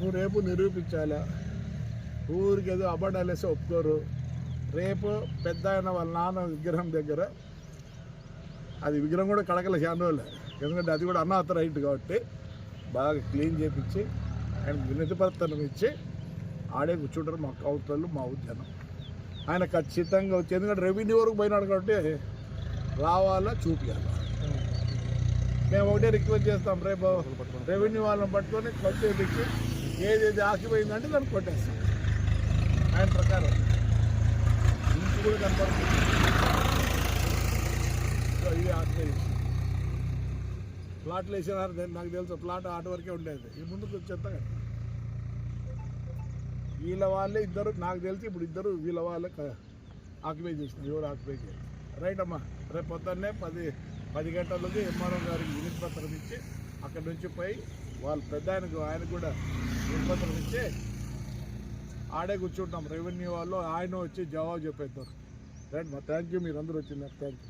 నువ్వు రేపు నిరూపించాలా. ఊరికేదో అబద్ధాలు వేసి ఒప్పుకోరు. రేపు పెద్ద ఆయన వాళ్ళ నాన్న విగ్రహం దగ్గర, అది విగ్రహం కూడా కడకల చాండోలే, ఎందుకంటే అది కూడా అన్ఆథరైజ్డ్ కాబట్టి బాగా క్లీన్ చేయించి ఆయన వినతిపత్రం ఇచ్చి ఆడే కూర్చుంటారు మా కౌంటర్లు, మా ఉద్యానం. ఆయన ఖచ్చితంగా వచ్చి, ఎందుకంటే రెవెన్యూ వరకు పోయినాడు కాబట్టి రావాలా, చూపించాలా. మేము ఒకటే రిక్వెస్ట్ చేస్తాం, రేపు రెవెన్యూ వాళ్ళని పట్టుకొని కొట్టేపించి ఏదేది ఆకిపోయిందంటే దాన్ని కొట్టేస్తాం. ఆయన ప్రకారం ఇంటి కూడా కనపడుతుంది. ఇది ఆకిపోయింది. ప్లాట్లు వేసినారు, నాకు తెలుసు. ప్లాట్ ఆట వరకే ఉండేది, ఈ ముందుకు వచ్చేస్తా కదా. వీళ్ళ వాళ్ళే ఇద్దరు, నాకు తెలిసి ఇప్పుడు ఇద్దరు వీళ్ళ వాళ్ళే ఆక్యుపై చేసినారు. ఎవరు ఆక్యుపై చేయాలి. రైట్ అమ్మా, రేపు పొద్దున్నే 10 గంటలకి ఎంఆర్ఓ గారికి వినతి పత్రం ఇచ్చి అక్కడి నుంచి పోయి వాళ్ళ పెద్ద ఆయనకు కూడా వినతి పత్రం ఇచ్చి ఆడే కూర్చుంటాం. రెవెన్యూ వాళ్ళు ఆయన వచ్చి జవాబు చెప్పేద్దాం. రైట్ మా, థ్యాంక్ యూ. మీరు అందరూ వచ్చింది, థ్యాంక్ యూ.